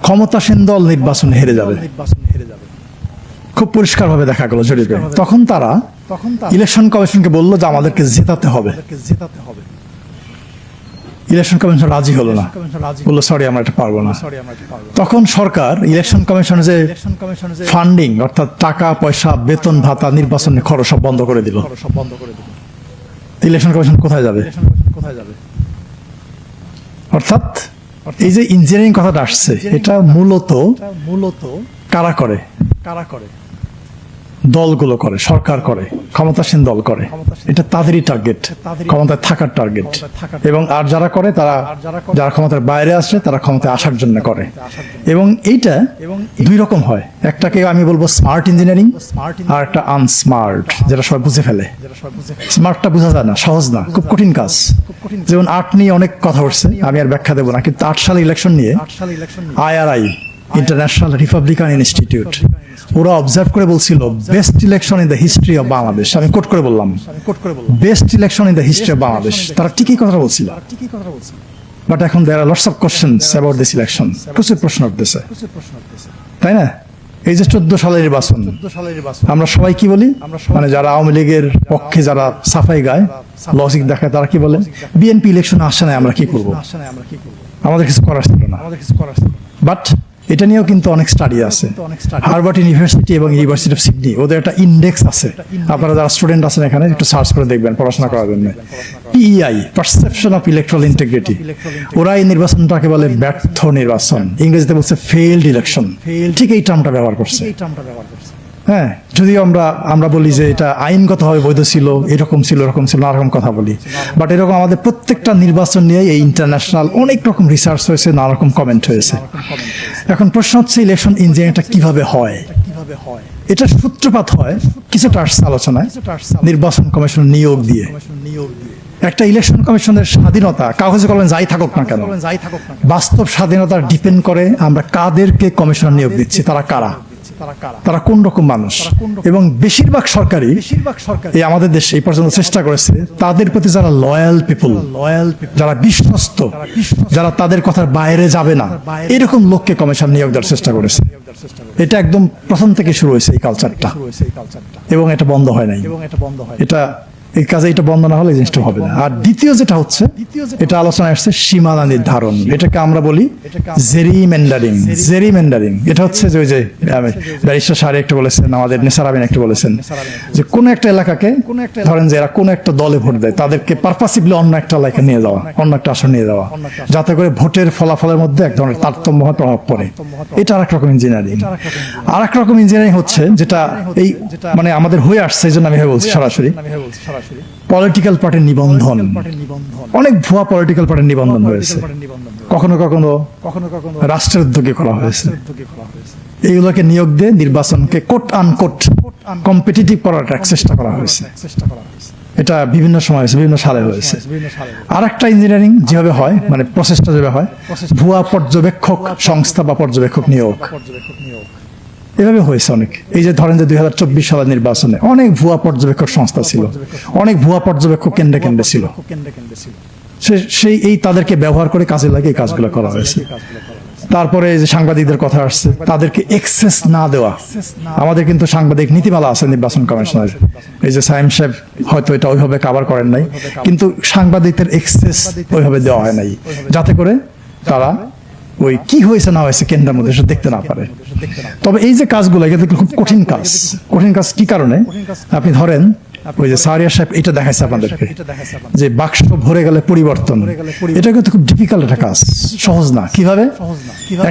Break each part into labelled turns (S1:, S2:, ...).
S1: ক্ষমতাসীন দল নির্বাচনে হেরে যাবে, খুব পরিষ্কারভাবে দেখা গেল জরিপে। তখন তারা ইলেকশন কমিশনকে বলল যে আমাদেরকে জেতাতে হবে। ইলেকশন কমিশন রাজি হলো না, বললো সরি আমরা এটা পারবো না। তখন সরকার ইলেকশন কমিশনের যে ফান্ডিং অর্থাৎ টাকা পয়সা বেতন ভাতা নির্বাচনের খরচ সব বন্ধ করে দিল। ইলেকশন কমিশন কোথায় যাবে? অর্থাৎ এই যে ইঞ্জিনিয়ারিং কথাটা আসছে, এটা মূলত কারা করে? দলগুলো করে, সরকার করে, ক্ষমতাসীন দল করে। এটা তাদেরই টার্গেট, ক্ষমতায় থাকার টার্গেট। এবং আর যারা করে তারা, যারা ক্ষমতার বাইরে আসে তারা ক্ষমতায় আসার জন্য করে। এবং এইটা দুই রকম হয়, একটাকে আমি বলবো স্মার্ট ইঞ্জিনিয়ারিং, আর একটা আনস্মার্ট, যেটা সবাই বুঝে ফেলে। স্মার্টটা বোঝা যায় না, সহজ না, খুব কঠিন কাজ। যেমন আর্ট নিয়ে অনেক কথা উঠছে, আমি আর ব্যাখ্যা দেবো না, কিন্তু 8 সালে ইলেকশন নিয়ে IRI, ইন্টারন্যাশনাল রিপাবলিকান ইনস্টিটিউট, ওরা অবজার্ভ করে বলছিল best election in the history of Bangladesh. আমি কোট করে বললাম best election in the history of Bangladesh. তারা ঠিকই কথা বলছিল, বাট এখন there are lots of questions about this election. প্রচুর প্রশ্ন উঠতেছে, তাই না? এই যে 14 সালের নির্বাচন, আমরা সবাই কি বলি, মানে যারা আওয়ামী লীগের পক্ষে যারা সাফাই গায়, লজিক দেখায়, তারা কি বলে, বিএনপি ইলেকশন আসে না, আমরা কি করবো, আমাদের কিছু করার ছিল না। বাট এটা নিয়েও কিন্তু অনেক স্টাডি আছে। হার্ভার্ড ইউনিভার্সিটি এবং ইউনিভার্সিটি অফ সিডনি, ওদের একটা ইন্ডেক্স আছে। আপনারা যারা স্টুডেন্ট আছেন এখানে একটু সার্চ করে দেখবেন পড়াশোনা করার জন্য। PEI, perception of electoral integrity. ওরা এই নির্বাচনটাকে বলে ব্যর্থ নির্বাচন, ইংরেজিতে বলছে ফেইলড ইলেকশন। ঠিক এই টার্মটা ব্যবহার করছে। হ্যাঁ, যদিও আমরা বলি যে এটা আইনগতভাবে বৈধ ছিল, এরকম ছিল, এরকম ছিল, নানা রকম কথা বলি, বাট এরকম আমাদের প্রত্যেকটা নির্বাচন নিয়ে এই ইন্টারন্যাশনাল অনেক রকম রিসার্চ হয়েছে, নানা রকম কমেন্ট হয়েছে। এখন প্রশ্ন হচ্ছে ইলেকশন ইঞ্জিনিয়ারিংটা কিভাবে হয়? এটা সূত্রপাত হয় কিছুটা আসছে আলোচনায়, নির্বাচন কমিশন নিয়োগ দিয়ে। একটা ইলেকশন কমিশনের স্বাধীনতা কাগজে কলমে যাই থাকুক না কেন, বাস্তব স্বাধীনতা ডিপেন্ড করে আমরা কাদেরকে কমিশনার নিয়োগ দিচ্ছি, তারা কারা, তারা কোন রকম মানুষ। এবং বেশিরভাগ সরকারি এই আমাদের দেশে এই পর্যন্ত চেষ্টা করেছে তাদের প্রতি যারা লয়াল পিপল, যারা বিশ্বস্ত, যারা তাদের কথার বাইরে যাবে না, এরকম লোককে কমিশন নিয়োগ দেওয়ার চেষ্টা করেছে। এটা একদম প্রথম থেকে শুরু হয়েছে এই কালচারটা, এবং এটা বন্ধ হয় নাই। এটা এই কাজে এটা বন্ধ না হলে জিনিসটা হবে না। আর দ্বিতীয় যেটা হচ্ছে, এটা আলোচনায় আসছে সীমানা নির্ধারণ। এটাকে আমরা বলি জেরিমেন্ডারিং। এটা হচ্ছে যে ওই যে ব্যারিস্টার সাহেব একটু বলেছেন, আমাদের নেসার আমিন একটু বলেছেন, যে কোন একটা এলাকাকে ধরেন যে এরা কোন একটা দলে ভোট দেয়, তাদেরকে পারপাসিভলি অন্য একটা এলাকায় নিয়ে যাওয়া, অন্য একটা আসন নিয়ে যাওয়া, যাতে করে ভোটের ফলাফলের মধ্যে এক ধরনের তারতম্য প্রভাব পড়ে। এটা আর এক রকম ইঞ্জিনিয়ারিং। আর এক রকম ইঞ্জিনিয়ারিং হচ্ছে যেটা এই মানে আমাদের হয়ে আসছে, এই জন্য আমি বলছি সরাসরি, পলিটিক্যাল পার্টির নিবন্ধন। অনেক ভুয়া পলিটিক্যাল পার্টির নিবন্ধন হয়েছে, কখনো কখনো রাষ্ট্রের উদ্যোগে করা হয়েছে। এইগুলোকে নিয়োগ দিয়ে নির্বাচনকে কোট আনকোট কম্পিটিটিভ করার চেষ্টা করা হয়েছে। এটা বিভিন্ন সময় হয়েছে, বিভিন্ন সালে হয়েছে। আর একটা ইঞ্জিনিয়ারিং যেভাবে হয়, মানে প্রসেসটা যেভাবে হয়, ভুয়া পর্যবেক্ষক সংস্থা বা পর্যবেক্ষক নিয়োগ, এভাবে হয়েছে অনেক। এই যে ধরেন যে 2024 সালের নির্বাচনে অনেক ভুয়া পর্যবেক্ষক সংস্থা ছিল, অনেক ভুয়া পর্যবেক্ষক কেন্দ্রে কেন্দ্রে ছিল। সেই এই তাদেরকে ব্যবহার করে কাজে লাগে এই কাজগুলো করা হয়েছে। তারপরে যে সাংবাদিকদের কথা আসছে, তাদেরকে এক্সেস না দেওয়া। আমাদের কিন্তু সাংবাদিক নীতিমালা আছে নির্বাচন কমিশনের, এই যে সাইম সাহেব হয়তো এটা ওইভাবে কভার করেন নাই, কিন্তু সাংবাদিকদের এক্সেস ওইভাবে দেওয়া হয় নাই, যাতে করে তারা ওই কি হয়েছে না হয়েছে কেন্দ্রের মধ্যে সেটা দেখতে না পারে। তবে এই যে কাজগুলো, এটা খুব কঠিন কাজ। কঠিন কাজ কি কারণে? আপনি ধরেন ওই যে সারিয়া সাহেব এটা দেখাইছে আপনাদেরকে, যে বাক্স ভরে গেলে পরিবর্তন, এটা কিন্তু খুব ডিফিকাল্ট একটা কাজ, সহজ না। কিভাবে?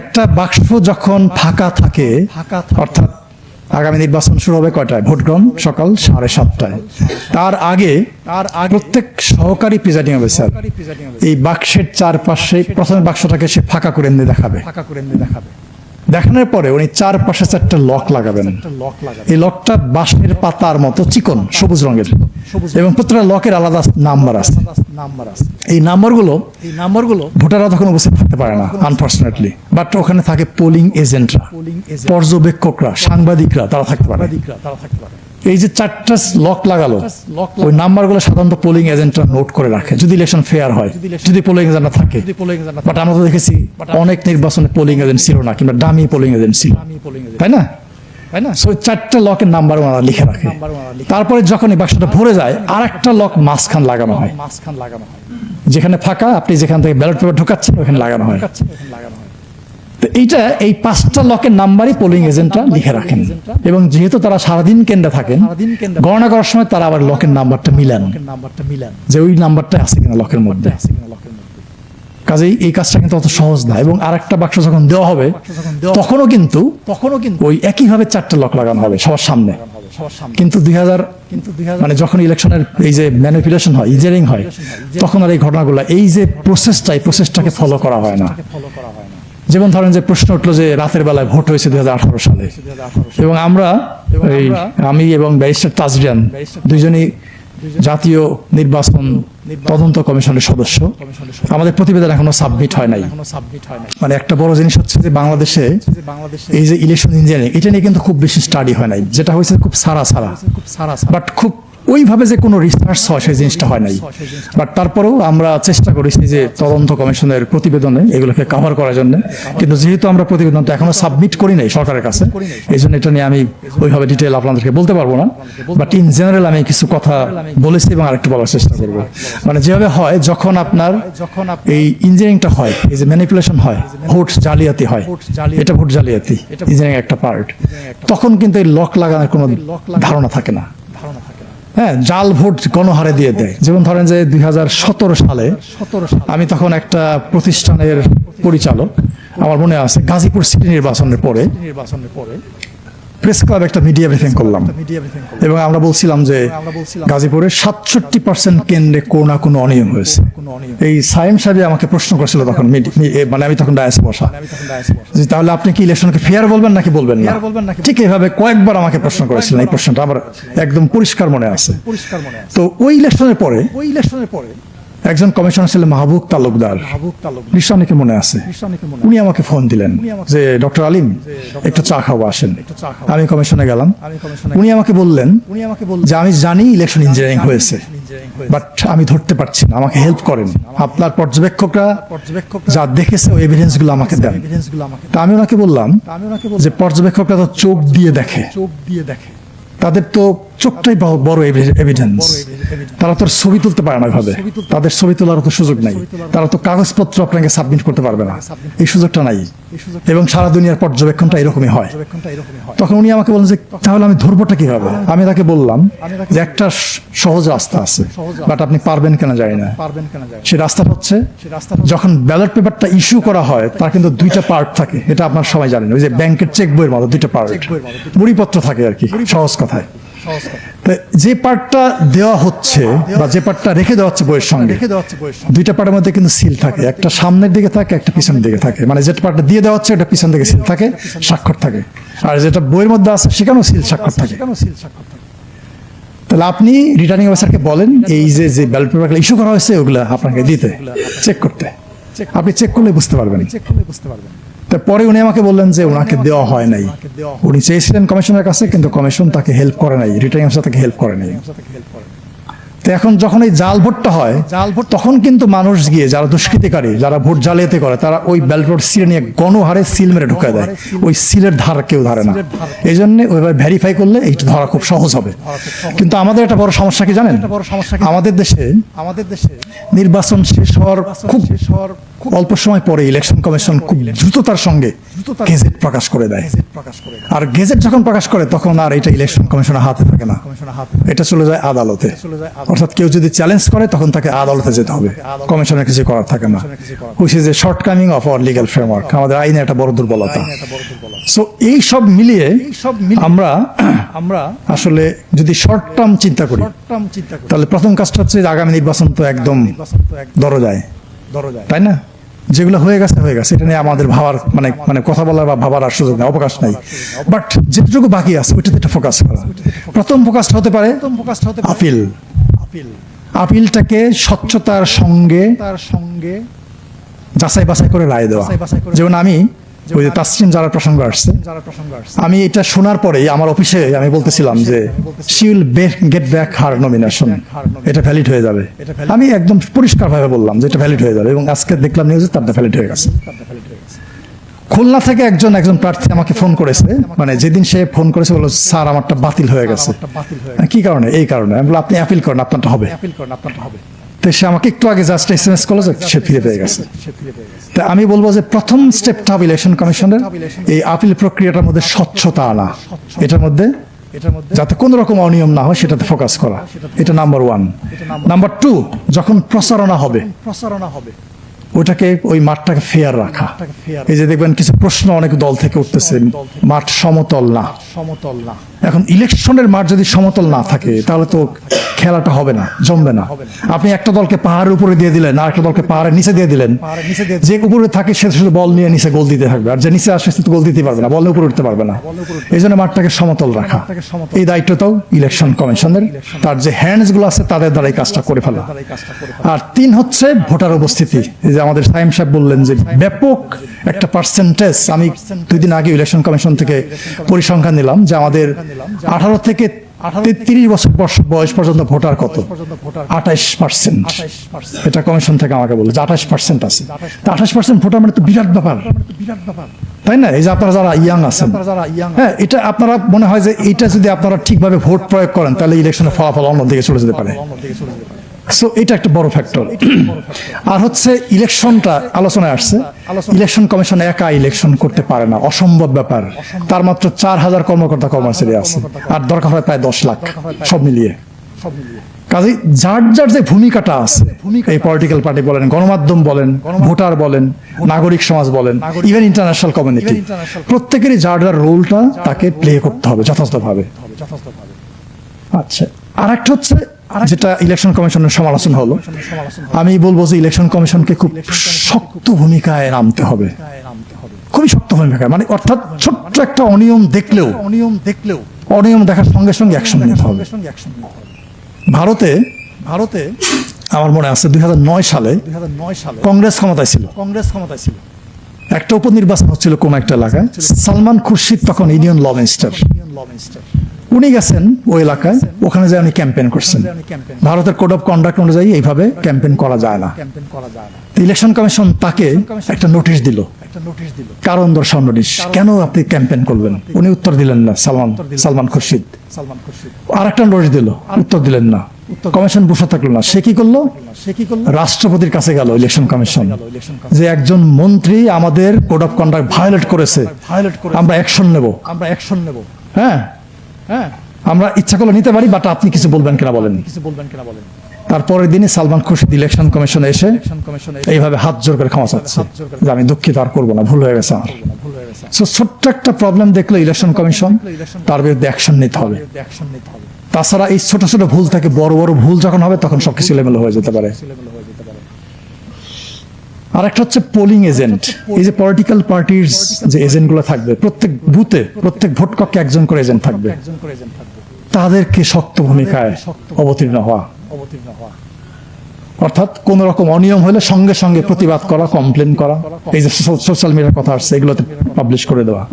S1: একটা বাক্স যখন ফাঁকা থাকে, অর্থাৎ আগামী নির্বাচন শুরু হবে কয়টায়? ভোট গ্রহণ সকাল 7:30টায়। তার আগে প্রত্যেক সহকারী প্রিজাইডিং অফিসার এই বাক্সের চারপাশে প্রথমে বাক্সটাকে সে ফাঁকা করে এনে দেখাবে। দেখানোর পরে উনি চারপাশে 4টা লক লাগাবেন। এই লকটা বাঁশের পাতার মতো চিকন, সবুজ রঙের, এবং প্রত্যেকটা লকের আলাদা নাম্বার আছে। এই নাম্বারগুলো ভোটাররা তখন উপস্থিত থাকতে পারে না, আনফরচুনেটলি। বাট ওখানে থাকে পোলিং এজেন্টরা, পর্যবেক্ষকরা, সাংবাদিকরা, তারা থাকতে পারে। এই যে 4টা লক লাগালো, ওই নাম্বারগুলো সাধারণত পোলিং এজেন্টরা নোট করে রাখে যদি ইলেকশন ফেয়ার হয়, যদি পোলিং এজেন্ট না থাকে। বাট আমরা তো দেখেছি অনেক নির্বাচনে পোলিং এজেন্ট ছিল না, কিংবা ডামি পোলিং এজেন্ট ছিল, তাই না? সো 4টা লকের নাম্বার ওনারা লিখে রাখে। তারপরে যখন এই বাক্সটা ভরে যায়, আর একটা লক মাঝখান লাগানো হয়, যেখানে ফাঁকা, আপনি যেখান থেকে ব্যালট পেপার ঢোকাচ্ছেন ওখানে লাগানো হয়। তো এইটা, এই 5টা লকের নাম্বারই পোলিং এজেন্টরা লিখে রাখেন, এবং যেহেতু তারা সারাদিন কেন্দ্রে থাকেন, গণনা করার সময় তারা আবার লকের নাম্বারটা মিলান, যে ওই নাম্বারটা আছে কিনা লকের মধ্যে। কাজেই এই কাজটা কিন্তু অত সহজ না। এবং আরেকটা বাক্স যখন দেওয়া হবে, তখনও কিন্তু ওই একইভাবে 4টা লক লাগানো হবে সবার সামনে। কিন্তু 2000 মানে যখন ইলেকশনের এই যে ম্যানিপুলেশন হয়, ইঞ্জিনিয়ারিং হয়, তখন আর এই ঘটনাগুলো, এই যে প্রসেসটাকে ফলো করা হয় না। যেমন ধরেন যে প্রশ্ন উঠলো যে রাতের বেলায় ভোট হয়েছে 2018 সালে, এবং আমি এবং ব্যারিস্টার তাজরিয়ান দুইজনই জাতীয় নির্বাচন তদন্ত কমিশনের সদস্য। আমাদের প্রতিবেদন এখনো সাবমিট হয় নাই। মানে একটা বড় জিনিস হচ্ছে যে বাংলাদেশে এই যে ইলেকশন ইঞ্জিনিয়ারিং, এটা নিয়ে কিন্তু খুব বেশি স্টাডি হয় নাই। যেটা হয়েছে খুব সারা বাট খুব ওইভাবে যে কোনো রিসার্চ হয় সেই জিনিসটা হয় নাই। বাট তারপরেও আমরা চেষ্টা করেছি যে তদন্ত কমিশনের প্রতিবেদনে এগুলোকে কভার করার জন্য। কিন্তু যেহেতু আমরা প্রতিবেদনটা এখনো সাবমিট করি নাই সরকারের কাছে, এই জন্য এটা নিয়ে আমি ওইভাবে ডিটেল আপনাদেরকে বলতে পারবো না। বাট ইন জেনারেল আমি কিছু কথা বলেছি এবং আরেকটু বলার চেষ্টা করবো। মানে যেভাবে হয়, যখন আপনার এই ইঞ্জিনিয়ারিংটা হয়, এই যে ম্যানিপুলেশন হয়, ভোট জালিয়াতি হয়, এটা ভোট জালিয়াতি ইঞ্জিনিয়ারিং একটা পার্ট, তখন কিন্তু এই লক লাগানোর কোনো ধারণা থাকে না। হ্যাঁ, জাল ভোট গণহারে দিয়ে দেয়। যেমন ধরেন যে 2017 সালে আমি তখন একটা প্রতিষ্ঠানের পরিচালক, আমার মনে আছে গাজীপুর সিটি নির্বাচনের পরে প্রেস ক্লাবে একটা মিডিয়া ব্রিফিং করলাম, এবং আমরা বলছিলাম যে গাজীপুরে 67% কেন্দ্রে কোনো না কোনো অনিয়ম হয়েছে। এই সাইম সাহেব আমাকে প্রশ্ন করেছিল তখন, মানে আমি তখন ডায়াসে বসা, যে তাহলে আপনি কি ইলেকশনকে ফেয়ার বলবেন নাকি বলবেন না? ঠিক এইভাবে কয়েকবার আমাকে প্রশ্ন করেছিলেন। এই প্রশ্নটা আমার একদম পরিষ্কার মনে আছে। তো ওই ইলেকশনের পরে একজন কমিশনার ছিলেন মাহবুব তালুকদার, নিশ্চয় অনেকে মনে আছে। উনি আমাকে ফোন দিলেন যে ডক্টর আলিম, একটু চা খাবো, আসেন। আমি কমিশনে গেলাম। উনি আমাকে বললেন যে আমি জানি ইলেকশন ইঞ্জিনিয়ারিং হয়েছে, বাট আমি ধরতে পারছি না, আমাকে হেল্প করেন। আপনার পর্যবেক্ষকরা যা দেখেছে ওই এভিডেন্স গুলো আমাকে দেন। তা আমি ওনাকে বললাম যে পর্যবেক্ষকরা তো চোখ দিয়ে দেখে, তাদের তো চোখটাই বড় এভিডেন্স। তারা তো ছবি তুলতে পারে না ভাবে, তাদের ছবি তোলার তো সুযোগ নাই। তারা তো কাগজপত্র আপনাকে সাবমিট করতে পারবে না, এই সুযোগটা নাই। এবং সারা দুনিয়ার পর্যবেক্ষণটা এরকমই হয়। তখন উনি আমাকে বললেন যে তাহলে আমি ধরবোটা কিভাবে? আমি তাকে বললাম যে একটা সহজ রাস্তা আছে, বাট আপনি পারবেন কেন জানি না। সেই রাস্তাটা হচ্ছে, যখন ব্যালট পেপারটা ইস্যু করা হয় তার কিন্তু 2টা পার্ট থাকে, এটা আপনার সবাই জানেন। ওই যে ব্যাংকের চেক বইয়ের মতো 2টা পার্ট, মুড়িপত্র থাকে আর কি, সহজ কথায়। যে পার্টটা দেওয়া হচ্ছে বা যে পার্টটা রেখে দেওয়া হচ্ছে বইয়ের সঙ্গে, 2টা পার্টের মধ্যে কিন্তু সিল থাকে। একটা সামনের দিকে থাকে, একটা পিছনের দিকে থাকে। মানে যেটা পার্টটা দিয়ে দেওয়া হচ্ছে ওটা পিছন দিকে সিল থাকে, স্বাক্ষর থাকে। আর যেটা বইয়ের মধ্যে আছে সেখানেও সিল স্বাক্ষর থাকে। তাহলে আপনি রিটার্নিং অফিসারকে বলেন এই যে ব্যালট পেপারগুলো ইস্যু করা হয়েছে ওগুলো আপনাকে দিতে, চেক করতে। আপনি চেক করলে বুঝতে পারবেন। তারপরে উনি আমাকে বললেন যে ওনাকে দেওয়া হয় নাই। উনি চেয়েছিলেন কমিশনের কাছে, কিন্তু কমিশন তাকে হেল্প করে নাই, রিটার্নিং অফিসার তাকে হেল্প করে নাই। তো এখন যখন এই জাল ভোটটা হয়, তখন কিন্তু মানুষ গিয়ে, যারা দুষ্কৃতিকারী, যারা ভোট জালিয়াতি করে, তারা ওই ব্যালট পেপার সিল নিয়ে গণহারে সিল মেরে ঢুকায় দেয়। ওই সিলের ধার কেউ ধরে না। এই জন্য ওইভাবে ভেরিফাই করলে এইটা ধরা খুব সহজ হবে। কিন্তু আমাদের একটা বড় সমস্যা কি জানেন? আমাদের দেশে নির্বাচন শেষ হওয়ার খুব অল্প সময় পরে ইলেকশন কমিশন খুব দ্রুততার সঙ্গে গেজেট প্রকাশ করে দেয়। আর গেজেট যখন প্রকাশ করে তখন আর এটা ইলেকশন কমিশনের হাতে থাকে না, এটা চলে যায় আদালতে। অর্থাৎ কেউ যদি চ্যালেঞ্জ করে তখন তাকে আদালতে যেতে হবে, কমিশনের কিছু করার থাকে না। Which is a shortcoming of our legal framework, আমাদের আইনের একটা বড় দুর্বলতা। সো এই সব মিলিয়ে আমরা আসলে যদি শর্ট টার্ম চিন্তা করি, তাহলে প্রথম কাজটা হচ্ছে আগামী নির্বাচন তো একদম দরজায়, তাই না? যেগুলো হয়ে গেছে, এটা নিয়ে আমাদের ভাবার মানে কথা বলার বা ভাবার আর সুযোগ নেই, অবকাশ নাই। বাট যেটুকু বাকি আছে ওইটাতে একটা ফোকাস করা। প্রথম ফোকাসটা হতে পারে আপিল। আপিলটাকে স্বচ্ছতার সঙ্গে যাচাই বাছাই করে রায় দেওয়া। যেমন আমি ওই যে তাসনিম যারা প্রসঙ্গ আসছে, আমি এটা শোনার পরেই আমার অফিসে আমি বলতেছিলাম যে she will get back her nomination, এটা ভ্যালিড হয়ে যাবে। আমি একদম পরিষ্কারভাবে বললাম যে এটা ভ্যালিড হয়ে যাবে, এবং আজকে দেখলাম নিউজে তারটা ভ্যালিড হয়ে গেছে। খুলনা থেকে একজন প্রার্থী আমাকে ফোন করেছে, মানে যেদিন সে ফোন করেছে বলল স্যার আমারটা বাতিল হয়ে গেছে। কি কারণে? এই কারণে। আমি বললাম আপনি অ্যাপিল করেন, আপনারটা হবে। তো সে আমাকে একটু আগে জাস্ট SMS করলো যে সে ফিরে পেয়ে গেছে। তা আমি বলবো যে প্রথম স্টেপটা হবে ইলেকশন কমিশনের এই আপিল প্রক্রিয়াটার মধ্যে স্বচ্ছতা আনা, এটার মধ্যে যাতে কোনো রকম অনিয়ম না হয় সেটাতে ফোকাস করা, এটা নাম্বার 1। নাম্বার 2, যখন প্রচারণা হবে ওইটাকে, ওই মাঠটাকে ফেয়ার রাখা। এই যে দেখবেন কিছু প্রশ্ন অনেক দল থেকে উঠতেছে, মাঠ সমতল না। এখন ইলেকশনের মাঠ যদি সমতল না থাকে তাহলে তো খেলাটা হবে না, জমবে না। আপনি একটা দলকে পাহাড়ের উপরে দিয়ে দিলেন, আর একটা দলকে পাহাড়ের নিচে দিয়ে দিলেন, যে উপরে থাকে সে শুধু বল নিয়ে নিচে গোল দিতে থাকবে, আর যে নিচে আসে সে তো গোল দিতে পারবে না, বলের উপরে উঠতে পারবে না। এই জন্য মাঠটাকে সমতল রাখা, এই দায়িত্বটাও ইলেকশন কমিশনের, তার যে হ্যান্ডস গুলো আছে তাদের দ্বারা এই কাজটা করে ফেলা। আর 3 হচ্ছে ভোটার উপস্থিতি। এই যে আমাদের সাইম সাহেব বললেন যে ব্যাপক একটা পার্সেন্টেজ, আমি 2 দিন আগে ইলেকশন কমিশন থেকে পরিসংখ্যান নিলাম যে আমাদের 18 থেকে 33 বছর বয়স পর্যন্ত ভোটার কত? 28%। এটা কমিশন থেকে আমাকে বললো যে 28% আছে। 28% ভোটার মানে তো বিরাট ব্যাপার, তাই না? এই যে আপনারা যারা ইয়াং আছেন, হ্যাঁ, এটা আপনারা মনে হয় যে এইটা যদি আপনারা ঠিকভাবে ভোট প্রয়োগ করেন তাহলে ইলেকশনের ফলাফল অন্যদিকে চলে যেতে পারে। সো এটা একটা বড় ফ্যাক্টর। আর হচ্ছে ইলেকশনটা আলোচনায় আসছে, ইলেকশন কমিশন একা ইলেকশন করতে পারে না, অসম্ভব ব্যাপার। তার মাত্র 4000 কর্মকর্তা কর্মচারী আছে, আর দরকার হয় প্রায় 10 লাখ সব মিলিয়ে। কাজে যার যার যে ভূমিকাটা আছে, এই পলিটিক্যাল পার্টি বলেন, গণমাধ্যম বলেন, ভোটার বলেন, নাগরিক সমাজ বলেন, ইভেন ইন্টারন্যাশনাল কমিউনিটি, প্রত্যেকেরই যার যার রোলটা তাকে প্লে করতে হবে যথাযথভাবে। আচ্ছা, আর একটা হচ্ছে যেটা ইলেকশন কমিশনের সমালোচনা হলো, আমি বলবো যে ইলেকশন কমিশনকে খুব শক্ত ভূমিকায় নামতে হবে, খুবই শক্ত ভূমিকায়। মানে অর্থাৎ ছোট্ট একটা অনিয়ম দেখলেও অনিয়ম দেখার সঙ্গে সঙ্গে অ্যাকশন নিতে হবে। ভারতে আমার মনে আছে 2009 সালে কংগ্রেস ক্ষমতায় ছিল, একটা উপনির্বাচন হচ্ছিল কোন একটা এলাকায়। সালমান খুরশিদ তখন ইউনিয়ন ল মিনিস্টার, উনি গেছেন ওই এলাকায়, ওখানে যে উনি ক্যাম্পেইন করছেন। ভারতের কোড অফ কন্ডাক্ট অনুযায়ী এইভাবে ক্যাম্পেইন করা যায় না। ইলেকশন কমিশন তাকে একটা নোটিশ দিল, কারণ দর্শাও নোটিশ, কেন আপনি ক্যাম্পেইন করবেন? উনি উত্তর দিলেন না, সালমান খুরশিদ। আর একটা নোটিশ দিল, উত্তর দিলেন না। কমিশন বসে থাকলো না, সে কি করলো? রাষ্ট্রপতির কাছে গেল ইলেকশন কমিশন, যে একজন মন্ত্রী আমাদের কোড অফ কন্ডাক্ট ভায়োলেট করেছে, আমরা অ্যাকশন নেব। হ্যাঁ, আমরা ইচ্ছা করলে নিতে পারি, বাট আপনি কিছু বলবেন কিনা বলেন। তারপরের দিনই সালমান খুরশিদ ইলেকশন কমিশনে এসে এইভাবে হাত জোর করে ক্ষমা চাচ্ছে যে আমি দুঃখিত, আর করবো না, ভুল হয়ে গেছে আমার। ছোট্ট একটা প্রবলেম দেখলো ইলেকশন কমিশন, তার বিরুদ্ধে অ্যাকশন নিতে হবে। তাছাড়া এই ছোট ছোট ভুল থেকে বড় বড় ভুল যখন হবে তখন সবকিছু এলোমেলো হয়ে যেতে পারে। আর একটা হচ্ছে পোলিং এজেন্ট। এই যে পলিটিক্যাল পার্টির যে এজেন্ট গুলো থাকবে, প্রত্যেক বুথে, প্রত্যেক ভোট কক্ষে একজন করে এজেন্ট থাকবে, তাদেরকে শক্ত ভূমিকায় অবতীর্ণ হওয়া, অর্থাৎ কোন রকম অনিয়ম হলে সঙ্গে সঙ্গে প্রতিবাদ করা, কমপ্লেন করা। এই যে সোশ্যাল মিডিয়ার কথা আসছে, এগুলোতে পাবলিশ করে দেওয়া।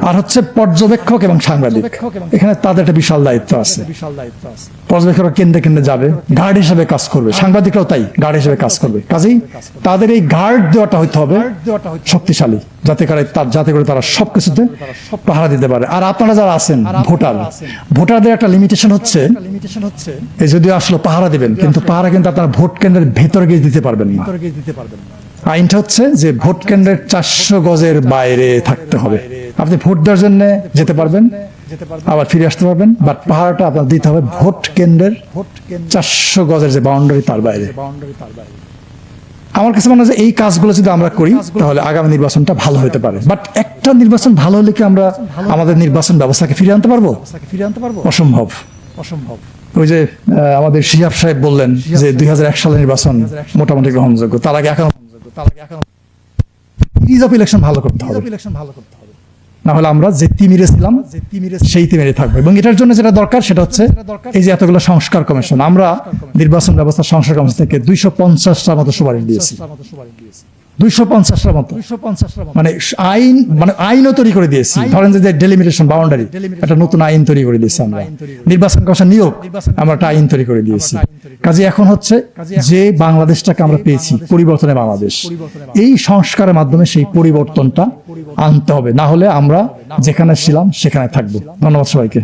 S1: আর হচ্ছে পর্যবেক্ষক এবং সাংবাদিক, এখানে তাদের একটা বিশাল দায়িত্ব আছে। পর্যবেক্ষকরা কেন্দ্রে কেন্দ্রে যাবে, গার্ড হিসেবে কাজ করবে, সাংবাদিকরাও তাই গার্ড হিসেবে কাজ করবে। কাজেই তাদের এই গার্ড দেওয়াটা হইতে হবে শক্তিশালী, যাতে করে তারা সবকিছুতে পাহারা দিতে পারে। আর আপনারা যারা আছেন ভোটারদের একটা লিমিটেশন হচ্ছে, এই যদিও আসলে পাহারা দিবেন, কিন্তু পাহারা কিন্তু আপনারা ভোট কেন্দ্রের ভেতরে গিয়ে দিতে পারবেন না। আইনটা হচ্ছে যে ভোট কেন্দ্রের 400 গজের বাইরে থাকতে হবে। আপনি ভোট দেওয়ার জন্য যেতে পারবেন, আবার ফিরে আসতে পারবেন, বাট পাহারাটা আপনার দিতে হবে ভোট কেন্দ্রের 400 গজের যে বাউন্ডারি, তার বাইরে। আমার কাছে মনে হয় এই কাজগুলো যদি আমরা করি তাহলে আগামী নির্বাচনটা ভালো হতে পারে। বাট একটা নির্বাচন ভালো হলে কি আমরা আমাদের নির্বাচন ব্যবস্থাকে ফিরিয়ে আনতে পারবো? অসম্ভব। ওই যে আমাদের শিহাব সাহেব বললেন যে 2001 সালের নির্বাচন মোটামুটি গ্রহণযোগ্য, তার আগে এখন সিরিজ অফ ইলেকশন ভালো করতে হবে, না হলে আমরা যে তিমিরে ছিলাম সেই তিমিরে থাকবো। এবং এটার জন্য যেটা দরকার সেটা হচ্ছে এই যে এতগুলো সংস্কার কমিশন, আমরা নির্বাচন ব্যবস্থা সংস্কার কমিশন থেকে 250টার মতো সুপারিশ দিয়েছি। 250টার মতো মানে আইনও তৈরি করে দিয়েছি। ধরেন যে ডেলিমিটেশন বাউন্ডারি, একটা নতুন আইন তৈরি করে দিয়েছি আমরা। নির্বাচন কমিশন নিয়োগ, আমরা একটা আইন তৈরি করে দিয়েছি। কাজে এখন হচ্ছে যে বাংলাদেশটাকে আমরা পেয়েছি, পরিবর্তনের বাংলাদেশ, এই সংস্কারের মাধ্যমে সেই পরিবর্তনটা আনতে হবে, না হলে আমরা যেখানে ছিলাম সেখানে থাকবো। ধন্যবাদ সবাইকে।